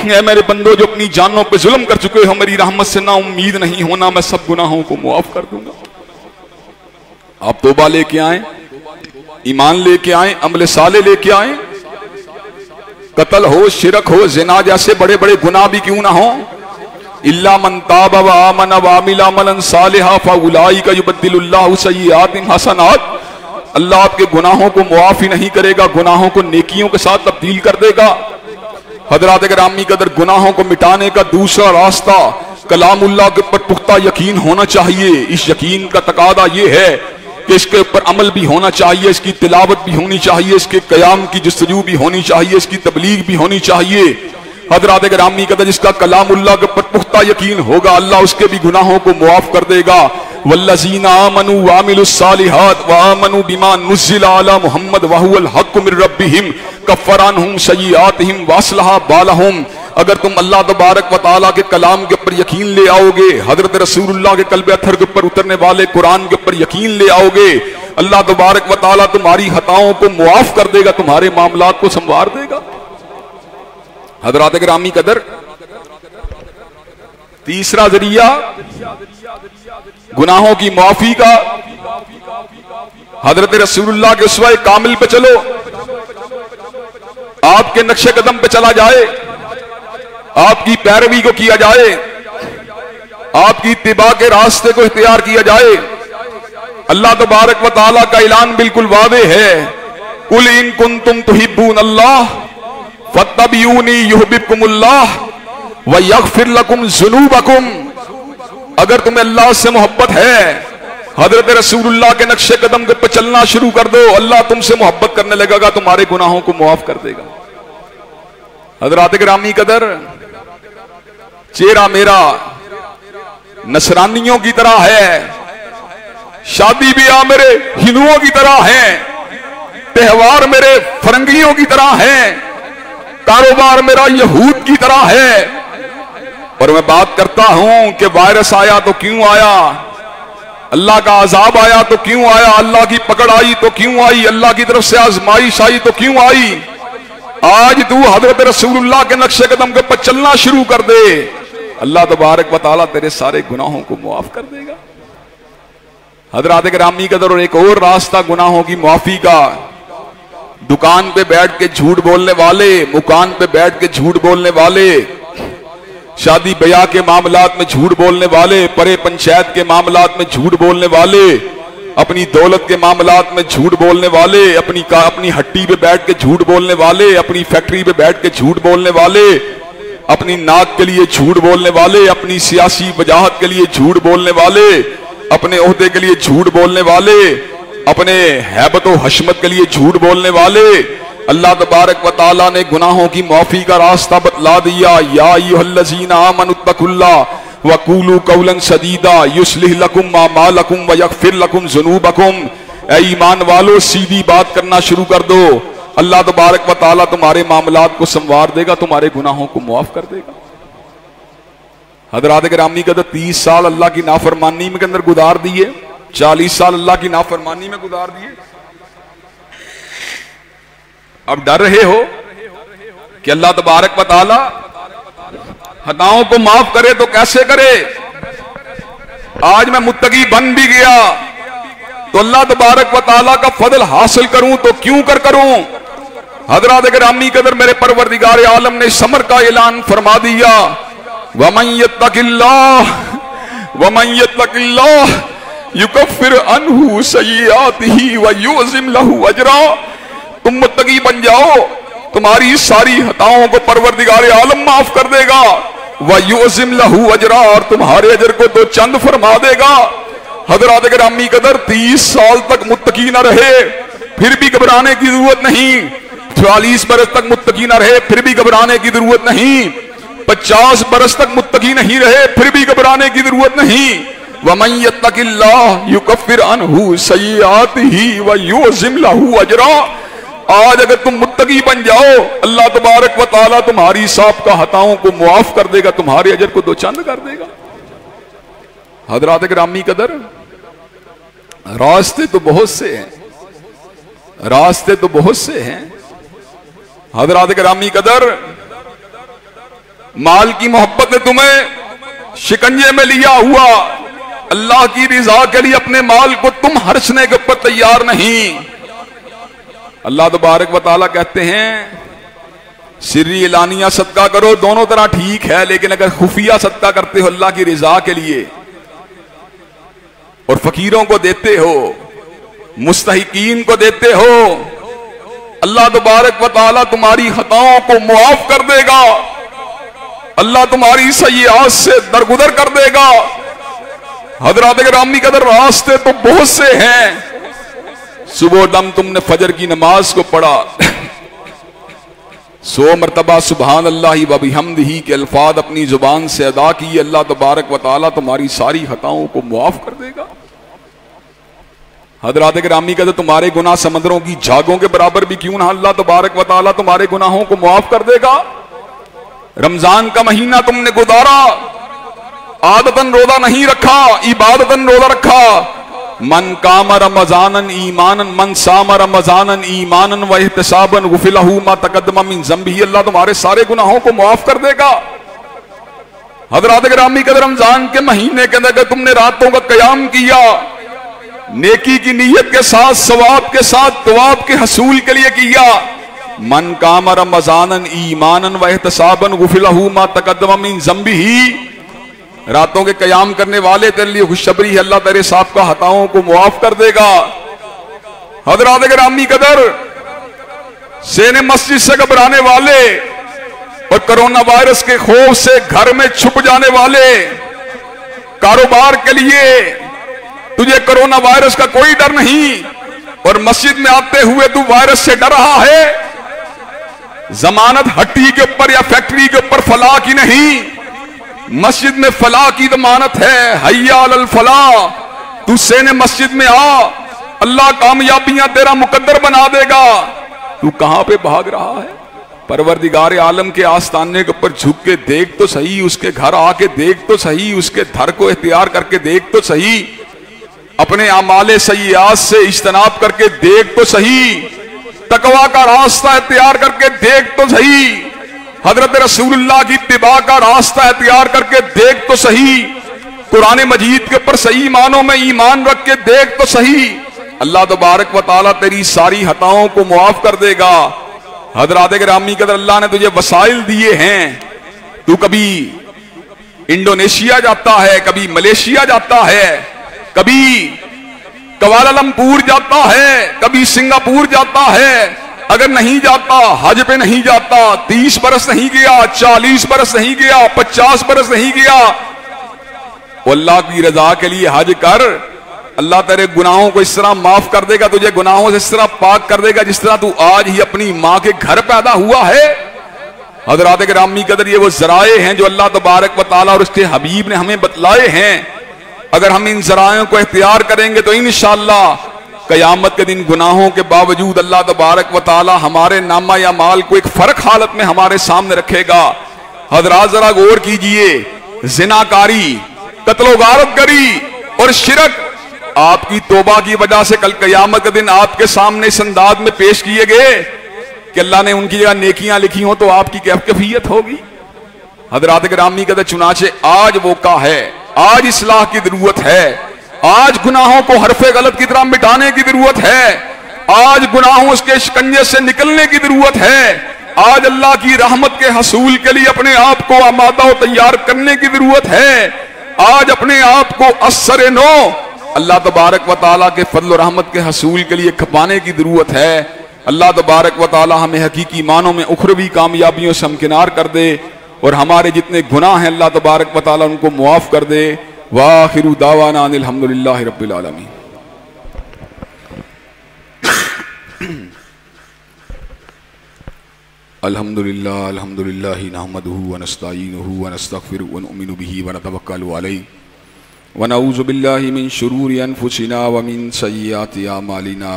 ऐ मेरे बंदो जो अपनी जानों पे जुल्म कर चुके हो, मेरी रहमत से ना उम्मीद नहीं होना, मैं सब गुनाहों को मुआफ कर दूंगा। आप तौबा लेके आए, ईमान लेके आए, अमल साले लेके आए। कत्ल हो, शिरक हो, जिना जैसे बड़े बड़े गुनाह भी क्यों ना हो, इल्ला मन ताब व आमन व अमिला अमलन सालिहा फउलाइका युबद्दिलुल्लाहु सय्यिआतिहिम हसनात। अल्लाह आपके गुनाहों को मुआफ ही नहीं करेगा, गुनाहों को नेकियों के साथ तब्दील कर देगा। हजरात गिरामी कदर, गुनाहों को मिटाने का दूसरा रास्ता कलामुल्लाह के ऊपर पुख्ता यकीन होना चाहिए। इस यकीन का तकादा यह है कि इसके ऊपर अमल भी होना चाहिए, इसकी तिलावत भी होनी चाहिए, इसके कयाम की जुस्तजू भी होनी चाहिए, इसकी तबलीग भी होनी चाहिए। हजरात गिरामी कदर, जिसका कलामुल्लाह के ऊपर पुख्ता यकीन होगा, अल्लाह उसके भी गुनाहों को मुआफ कर देगा। वल्लज़ीना आमनू व अमिलुस्सालिहात व आमनू बिमा नुज़्ज़िला अला मुहम्मद व हुवल हक़्क़ु मिर रब्बिहिम कफ़्फ़रा अन्हुम सय्यिआतिहिम व अस्लहा बालहुम। अगर तुम अल्लाह तबारक व तआला के कलाम के ऊपर यकीन ले आओगे, हजरत रसूलुल्लाह के कल्बे अत्थर के ऊपर उतरने वाले कुरान के ऊपर यकीन ले आओगे, अल्लाह तबारक व तआला तुम्हारी खताओं को मुआफ कर देगा, तुम्हारे मामलात को संवार देगा। हजरात गिरामी कदर, तीसरा जरिया गुनाहों की माफी का, हजरत रसूलुल्लाह के उसवा कामिल पे चलो, आपके नक्शे कदम पे चला जाए, आपकी पैरवी को किया जाए, आपकी इत्तिबा के रास्ते को इख्तियार किया जाए। अल्लाह तबारक व तआला का ऐलान बिल्कुल वादे है, कुल इन कुंतुम तुहिब्बून अल्लाह फत्तबिऊनी युहब्बुकुमुल्लाह व यग़फिर लकुम ज़ुनूबकुम। अगर तुम्हें अल्लाह से मोहब्बत है, हजरत रसूलुल्लाह के नक्शे कदम पे चलना शुरू कर दो, अल्लाह तुमसे मोहब्बत करने लगेगा, तुम्हारे गुनाहों को मुआफ कर देगा। हजरात गिरामी कदर, चेहरा मेरा नसरानियों की तरह है, शादी ब्याह मेरे हिंदुओं की तरह है, त्योहार मेरे फरंगियों की तरह है, कारोबार मेरा यहूद की तरह है। और मैं बात करता हूं कि वायरस आया तो क्यों आया, अल्लाह का अजाब आया तो क्यों आया, अल्लाह की पकड़ आई तो क्यों आई, अल्लाह की तरफ से आजमाइश आई तो क्यों आई। आज तू हजरत रसूलुल्लाह के नक्शे कदम के ऊपर चलना शुरू कर दे, अल्लाह तबारक व तआला तेरे सारे गुनाहों को मुआफ कर देगा। हजरात गिरामी कदर, और एक और रास्ता गुनाहों की मुआफी का, दुकान पे बैठ के झूठ बोलने वाले, मुकान पे बैठ के झूठ बोलने वाले, शादी ब्याह के मामलात में झूठ बोलने वाले, परे पंचायत के मामलात में झूठ बोलने वाले, अपनी दौलत के मामलात में झूठ बोलने वाले, अपनी हट्टी पे बैठ के झूठ बोलने वाले, अपनी फैक्ट्री पे बैठ के झूठ बोलने वाले, अपनी नाक के लिए झूठ बोलने वाले, अपनी सियासी वजाहत के लिए झूठ बोलने वाले, अपने ओहदे के लिए झूठ बोलने वाले, अपने हैबत व हशमत के लिए झूठ बोलने वाले, अल्लाह तबारक व तआला ने गुनाहों की माफी का रास्ता बतला दिया। या अय्युहल्लज़ीना आमनुत्तकुल्लाह वक़ूलू कौलन सदीदा युस्लिह लकुम अमालकुम व यग़फिर लकुम ज़ुनूबकुम। ऐ ईमान वालों, सीधी बात करना शुरू कर दो, अल्लाह तबारक व तआला तुम्हारे मामलात को संवार देगा, तुम्हारे गुनाहों को मुआफ कर देगा। हज़रात गिरामी कदर 30 साल अल्लाह की नाफरमानी में के अंदर गुजार दिए, 40 साल अल्लाह की नाफरमानी में गुजार दिए। अब डर रहे हो कि अल्लाह तबारक व तआला खताओं को माफ करे तो कैसे करे? आज मैं मुत्तकी बन भी गया तो अल्लाह तबारक व तआला का फजल हासिल करूं तो क्यों करूं? हज़रात गिरामी कदर मेरे परवरदिगार आलम ने समर का ऐलान फरमा दिया, वमन यत्तकिल्लाह युकफ्फिर अन्हु सय्यिआतिही व युअज़िम लहु अजरा। तुम मुत्तकी बन जाओ, तुम्हारी सारी खताओं को परवरदिगार आलम माफ कर देगा, व युअज़िम लहु अजरा, और तुम्हारे अजर को तो चंद फरमा देगा। हज़रात गिरामी कदर 30 साल तक मुत्तकी न रहे फिर भी घबराने की जरूरत नहीं, 40 बरस तक मुत्तकी न रहे फिर भी घबराने की जरूरत नहीं, 50 बरस तक मुत्तकी नहीं रहे फिर भी घबराने की जरूरत नहीं। वमन यत्तकिल्लाह युकफ्फिर अन्हु सय्यिआतिही व युअज़िम लहु अजरा। आज अगर तुम मुत्तकी बन जाओ, अल्लाह तबारक व तआला तुम्हारी साबिक़ा खताओं को मुआफ कर देगा, तुम्हारे अजर को दो चंद कर देगा। हज़रात गिरामी कदर, रास्ते तो बहुत से हैं, रास्ते तो बहुत से हैं। हज़रात गिरामी कदर, माल की मोहब्बत ने तुम्हें शिकंजे में लिया हुआ, अल्लाह की रिजा के लिए अपने माल को तुम हर्षने के ऊपर तैयार नहीं। अल्लाह तबारक व तआला कहते हैं सिर्री एलानिया सदका करो, दोनों तरह ठीक है, लेकिन अगर खुफिया सदका करते हो अल्लाह की रिजा के लिए और फकीरों को देते हो, मुस्तहिकीन को देते हो, अल्लाह तबारक व तआला तुम्हारी खताओं को मुआफ कर देगा, अल्लाह तुम्हारी सय्यात से दरगुदर कर देगा। हज़रात गिरामी कदर, रास्ते तो बहुत से हैं। सुबह दम तुमने फजर की नमाज को पढ़ा, 100 मरतबा सुबहान अल्लाह व बिहम्दिही के अल्फाज अपनी जुबान से अदा की, अल्लाह तबारक व तआला तुम्हारी सारी खताओं को मुआफ कर देगा। हज़रात गिरामी कदर, तुम्हारे गुनाह समंदरों की झागों के बराबर भी क्यों ना, अल्लाह तबारक व तआला तुम्हारे गुनाहों को मुआफ कर देगा। रमजान का महीना तुमने गुजारा, आदतन रोजा नहीं रखा, इबादतन रोजा रखा। मन काम रमजानन ईमानन, मन साम रमजानन ईमानन व इहतिसाबन गुफिर लहू मा तक़द्दम मिन ज़ंबिही। अल्लाह तुम्हारे सारे गुनाहों को मुआफ कर देगा। हज़रात गिरामी कदर, रमजान के महीने के अंदर तुमने रातों का क़याम किया, नेकी की नीयत के साथ, सवाब के साथ, तवाब के हसूल के लिए किया। मन काम रमजानन ईमानन व इहतिसाबन गुफिर लहू मा तक़द्दम मिन ज़ंबिही। रातों के कयाम करने वाले तेरे लिए खुशखबरी है, अल्लाह तेरे साबिक़ा खताओं को मुआफ कर देगा। हज़रात गिरामी कदर, सेने मस्जिद से घबराने वाले और कोरोना वायरस के खौफ से घर में छुप जाने वाले, कारोबार के लिए तुझे कोरोना वायरस का कोई डर नहीं और मस्जिद में आते हुए तू वायरस से डर रहा है। जमानत हट्टी के ऊपर या फैक्ट्री के ऊपर फलाह की नहीं, मस्जिद में फलाह की जमानत है। हय्या अलल फलाह, तू सेने मस्जिद में आ, अल्लाह कामयाबियां तेरा मुकद्दर बना देगा। तू कहां पे भाग रहा है? परवरदिगार आलम के आस्ताने के ऊपर झुक के देख तो सही, उसके घर आके देख तो सही, उसके धर को इख्तियार करके देख तो सही, अपने आमाले सय्यात से इज्तनाब करके देख तो सही, तकवा का रास्ता इख्तियार करके देख तो सही, हजरत रसूलुल्लाह की इत्तिबा का रास्ता इख्तियार करके देख तो सही, कुरान मजीद के ऊपर सही मानों में ईमान रख के देख तो सही। अल्लाह तबारक व तआला तेरी सारी खताओं को मुआफ कर देगा। हजरात गिरामी कदर, अल्लाह ने तुझे वसाइल दिए हैं, तू कभी इंडोनेशिया जाता है, कभी मलेशिया जाता है, कभी कवालालंपुर जाता है, कभी सिंगापुर जाता है, अगर नहीं जाता, हज पे नहीं जाता, 30 बरस नहीं गया, 40 बरस नहीं गया, 50 बरस नहीं गया, अल्लाह की रजा के लिए हज कर, अल्लाह तेरे गुनाहों को इस तरह माफ कर देगा, तुझे गुनाहों से इस तरह पाक कर देगा जिस तरह तू आज ही अपनी मां के घर पैदा हुआ है। हज़रात गिरामी कदर, ये वो जराए हैं जो अल्लाह तबारक व तआला और उसके हबीब ने हमें बतलाए हैं। अगर हम इन जरायों को इख्तियार करेंगे तो इंशाअल्लाह कयामत के दिन गुनाहों के बावजूद अल्लाह तबारक व तआला हमारे नामा या माल को एक फर्क हालत में हमारे सामने रखेगा। हज़रात जरा गौर कीजिए, जिनाकारी, कत्लो गारतगरी और शिरक आपकी तौबा की वजह से कल कयामत के दिन आपके सामने इस अंदाज में पेश किए गए कि अल्लाह ने उनकी जगह नेकियां लिखी हो तो आपकी क्या कैफियत होगी। हज़रात गिरामी कहते चुनाचे आज मौका है, आज इस्लाह की जरूरत है, आज गुनाहों को हरफे गलत की तरह मिटाने की जरूरत है, आज गुनाहों के शिकंजे से निकलने की जरूरत है, आज अल्लाह की रहमत के हसूल के लिए अपने आप को आमादा और तैयार करने की जरूरत है, आज अपने आप को असर नो अल्लाह तबारक व तआला के फजल और रहमत के हसूल के लिए खपाने की जरूरत है। अल्लाह तबारक व तआला हमें हकीकी मानों में उखरवी कामयाबियों से हमकिनार कर दे और हमारे जितने गुनाह हैं अल्लाह तबारक व तआला उनको मुआफ कर दे। वाखिरु दावाना अनिल हम्दुलिल्लाहि रब्बिल आलमीन। अल्हम्दुलिल्लाह अल्हम्दुलिल्लाहि नहमदुहु व नस्तईनुहु व नस्तगफिरुहु व नुमिनु बिही व नतवक्कलु अलैहि व नऊज़ु बिल्लाहि मिन शुरूरि अनफुसिना व मिन सय्यिआति अमालिना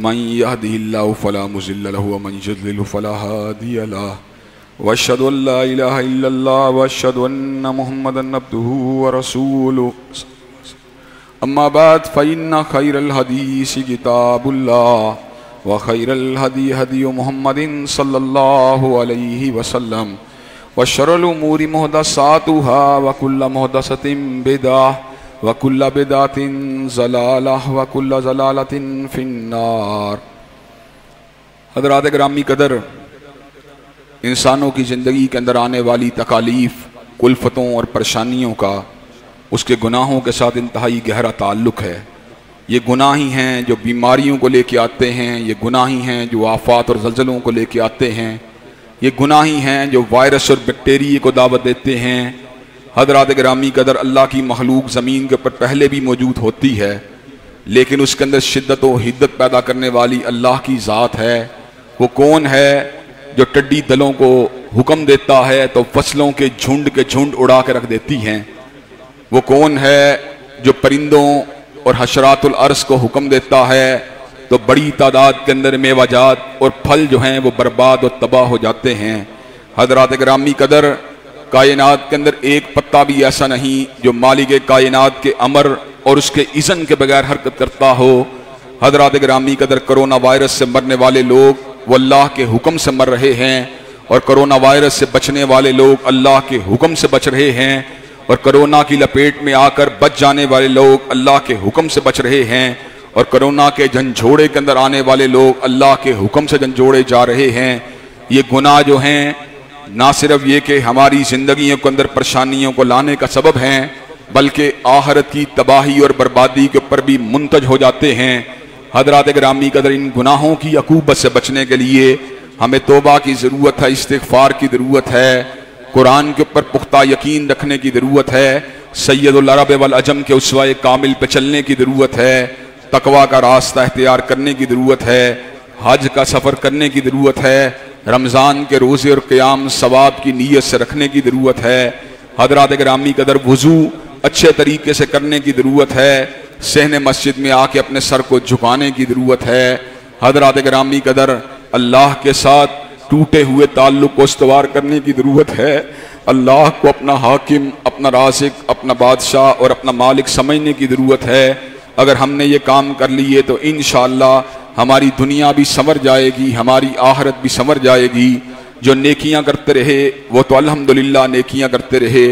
मन यहदिहिल्लाहु फला मुज़िल्ल लहु व मन युज़लिलहु फला हादिय लहु व अशहदु अल्ला इलाहा इल्लल्लाह व अशहदु अन्ना मुहम्मदन अब्दुहु व रसूलुहु। अम्मा बाद फ़इन्ना खैरल हदीस किताबुल्लाह व खैरल हदी हदी मुहम्मदिन सल्लल्लाहु अलैहि वसल्लम व शर्रुल उमूरि मुहदसातुहा व कुल्लु मुहदसतिन बिदअह व कुल्लु बिदअतिन ज़लालह व कुल्लु ज़लालतिन फिन्नार। हज़रात गिरामी कदर, इंसानों की ज़िंदगी के अंदर आने वाली तकालीफ, कुल्फतों और परेशानियों का उसके गुनाहों के साथ इंतहाई गहरा ताल्लुक़ है। ये गुनाह ही हैं जो बीमारियों को लेके आते हैं, ये गुनाह ही हैं जो आफात और ज़लज़लों को लेके आते हैं, ये गुनाह ही हैं जो वायरस और बैक्टीरिया को दावत देते हैं। हज़रात गिरामी कदर, अल्लाह की मखलूक ज़मीन के ऊपर पहले भी मौजूद होती है, लेकिन उसके अंदर शिद्दत व हिद्दत पैदा करने वाली अल्लाह की ज़ात है। वो कौन है जो टड्डी दलों को हुक्म देता है तो फसलों के झुंड उड़ा के रख देती हैं? वो कौन है जो परिंदों और हशरातुल अर्श को हुक्म देता है तो बड़ी तादाद के अंदर मेवाजात और फल जो हैं वो बर्बाद और तबाह हो जाते हैं? हज़रात गिरामी कदर, कायनात के अंदर एक पत्ता भी ऐसा नहीं जो मालिक कायनात के अमर और उसके इज़्न के बगैर हरकत करता हो। हज़रात गिरामी कदर, कोरोना वायरस से मरने वाले लोग वो अल्लाह के हुक्म से मर रहे हैं और कोरोना वायरस से बचने वाले लोग अल्लाह के हुक्म से बच रहे हैं और कोरोना की लपेट में आकर बच जाने वाले लोग अल्लाह के हुक्म से बच रहे हैं और कोरोना के झंझोड़े के अंदर आने वाले लोग अल्लाह के हुक्म से झंझोड़े जा रहे हैं। ये गुनाह जो हैं ना सिर्फ ये कि हमारी ज़िंदगियों के अंदर परेशानियों को लाने का सबब हैं, बल्कि आखिरत की तबाही और बर्बादी के ऊपर भी मुंतज हो जाते हैं। हज़रात गिरामी कदर, इन गुनाहों की अकूबत से बचने के लिए हमें तौबा की ज़रूरत है, इस्तिग़फ़ार की ज़रूरत है, कुरान के ऊपर पुख्ता यकीन रखने की ज़रूरत है, सैयदुल अरब वल अजम के उसवाए कामिल पे चलने की ज़रूरत है, तकवा का रास्ता इख्तियार करने की ज़रूरत है, हज का सफ़र करने की ज़रूरत है, रमज़ान के रोज़े और क़याम सवाब की नीयत से रखने की ज़रूरत है। हज़रात गिरामी कदर, वज़ू अच्छे तरीके से करने की ज़रूरत है, सहने मस्जिद में आके अपने सर को झुकाने की ज़रूरत है। हज़रात गिरामी कदर, अल्लाह के साथ टूटे हुए ताल्लुक़ को इस्तवार करने की ज़रूरत है। अल्लाह को अपना हाकिम, अपना राज़िक, अपना बादशाह और अपना मालिक समझने की ज़रूरत है। अगर हमने ये काम कर लिए तो इंशाअल्लाह हमारी दुनिया भी संवर जाएगी, हमारी आखिरत भी संवर जाएगी। जो नेकियां करते रहे वो तो अल्हम्दुलिल्लाह नेकियां करते रहे,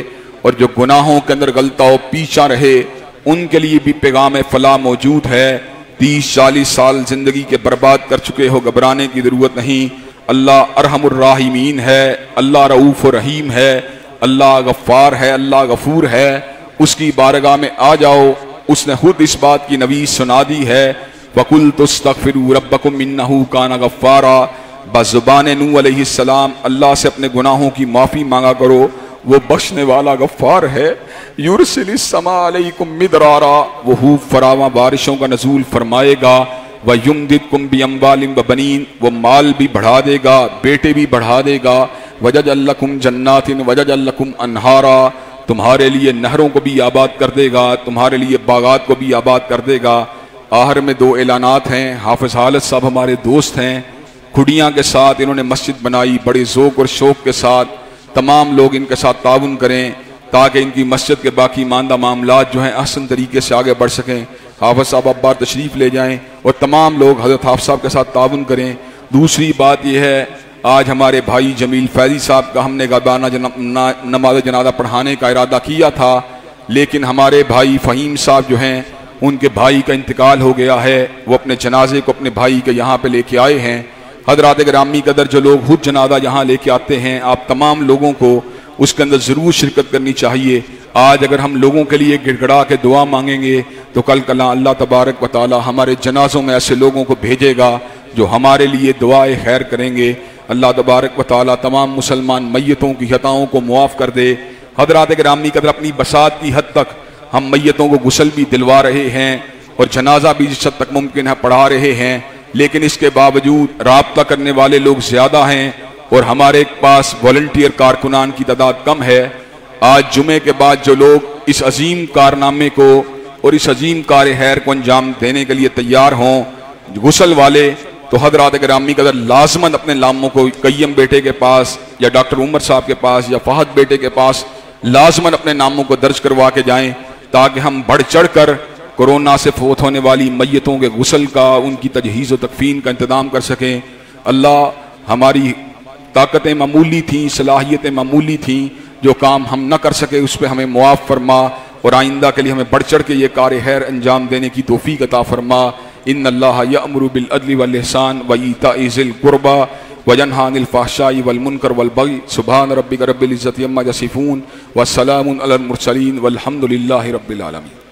और जो गुनाहों के अंदर गलता और पीछा रहे उनके लिए भी पैगाम फलाह मौजूद है। 30-40 साल जिंदगी के बर्बाद कर चुके हो, घबराने की ज़रूरत नहीं। अल्लाह अरहमुर राहिमीन है, अल्लाह रऊफ़ रहीम है, अल्लाह गफ़्फ़ार है, अल्लाह गफ़ूर है। उसकी बारगाह में आ जाओ, उसने खुद इस बात की नवीस सुना दी है, वकुल तुस्तगफिरू रब्बकुम इन्नहु काना गफ्फारा, बज़ुबान नूह अलैहिस्सलाम अल्लाह से अपने गुनाहों की माफ़ी मांगा करो, वो बख्शने वाला गफ्फार है। युरसिलिस समा अलैकुम मिदरारा, वो खूब फरावा बारिशों का नज़ूल फरमाएगा। व युमदिदकुम बिअम्वालिन व बनीन, वो माल भी बढ़ा देगा, बेटे भी बढ़ा देगा। वजअल लकुम जन्नातिन वजअल लकुम अनहारा, तुम्हारे लिए नहरों को भी आबाद कर देगा, तुम्हारे लिए बागात को भी आबाद कर देगा। आहर में दो ऐलानात हैं। हाफिज हालत साहब हमारे दोस्त हैं, खुडियाँ के साथ इन्होंने मस्जिद बनाई, बड़े ज़ौक़ और शौक़ के साथ। तमाम लोग इनके साथ ताउन करें ताकि इनकी मस्जिद के बाकी मानदा मामलात जो हैं अहसन तरीके से आगे बढ़ सकें। हाफिज साहब अब बार तशरीफ़ ले जाएं और तमाम लोग हज़रत हाफिज साहब के साथ ताउन करें। दूसरी बात यह है, आज हमारे भाई जमील फैज़ी साहब का हमने गाबाना नमाज जनाजा पढ़ाने का इरादा किया था, लेकिन हमारे भाई फ़हीम साहब जो हैं उनके भाई का इंतकाल हो गया है। वो अपने जनाजे को अपने भाई के यहाँ पे लेके आए हैं। हज़रात गिरामी कदर जो लोग खुद जनाजा यहाँ लेके आते हैं, आप तमाम लोगों को उसके अंदर ज़रूर शिरकत करनी चाहिए। आज अगर हम लोगों के लिए गिड़गड़ा के दुआ मांगेंगे तो कल कला अल्लाह तबारक व तआला हमारे जनाजों में ऐसे लोगों को भेजेगा जो हमारे लिए दुआए खैर करेंगे। अल्लाह तबारक व तआला तमाम मुसलमान मैयतों की खताओं को मुआफ़ कर दे। हज़रात गिरामी कदर अपनी बसात की हद तक हम मैयतों को गुस्ल भी दिलवा रहे हैं और जनाजा भी जिस हद तक मुमकिन है पढ़ा रहे हैं, लेकिन इसके बावजूद राब्ता करने वाले लोग ज़्यादा हैं और हमारे पास वॉलंटियर कारकुनान की तादाद कम है। आज जुमे के बाद जो लोग इस अजीम कारनामे को और इस अजीम कार खैर को अंजाम देने के लिए तैयार हों, गुस्ल वाले, तो हज़रात गिरामी कदर लाजमन अपने नामों को कय्यम बेटे के पास या डॉक्टर उमर साहब के पास या फहद बेटे के पास लाजमन अपने नामों को दर्ज करवा के जाएं, ताकि हम बढ़ चढ़ कर कोरोना से फोत होने वाली मैयतों के गुस्ल का, उनकी तजहीज़ व तकफीन का इंतज़ाम कर सकें। अल्लाह हमारी ताकतें मामूली थीं, सलाहियतें मामूली थीं, जो काम हम न कर सके उस पर हमें मुआफ़ फरमा और आइंदा के लिए हमें बढ़ चढ़ के ये कार खैर अंजाम देने की तौफीक अता फरमा। इन्नल्लाह यअमुरु बिल अदलि वल इहसान व ईताइ ज़िल कुर्बा व यन्हा अनिल फ़हशाइ वल मुनकर वल बग़ी। सुब्हान रब्बिका रब्बिल इज़्ज़ति अम्मा यसिफ़ून व सलामुन अलल मुरसलीन वल्हम्दुलिल्लाहि रब्बिल आलमीन।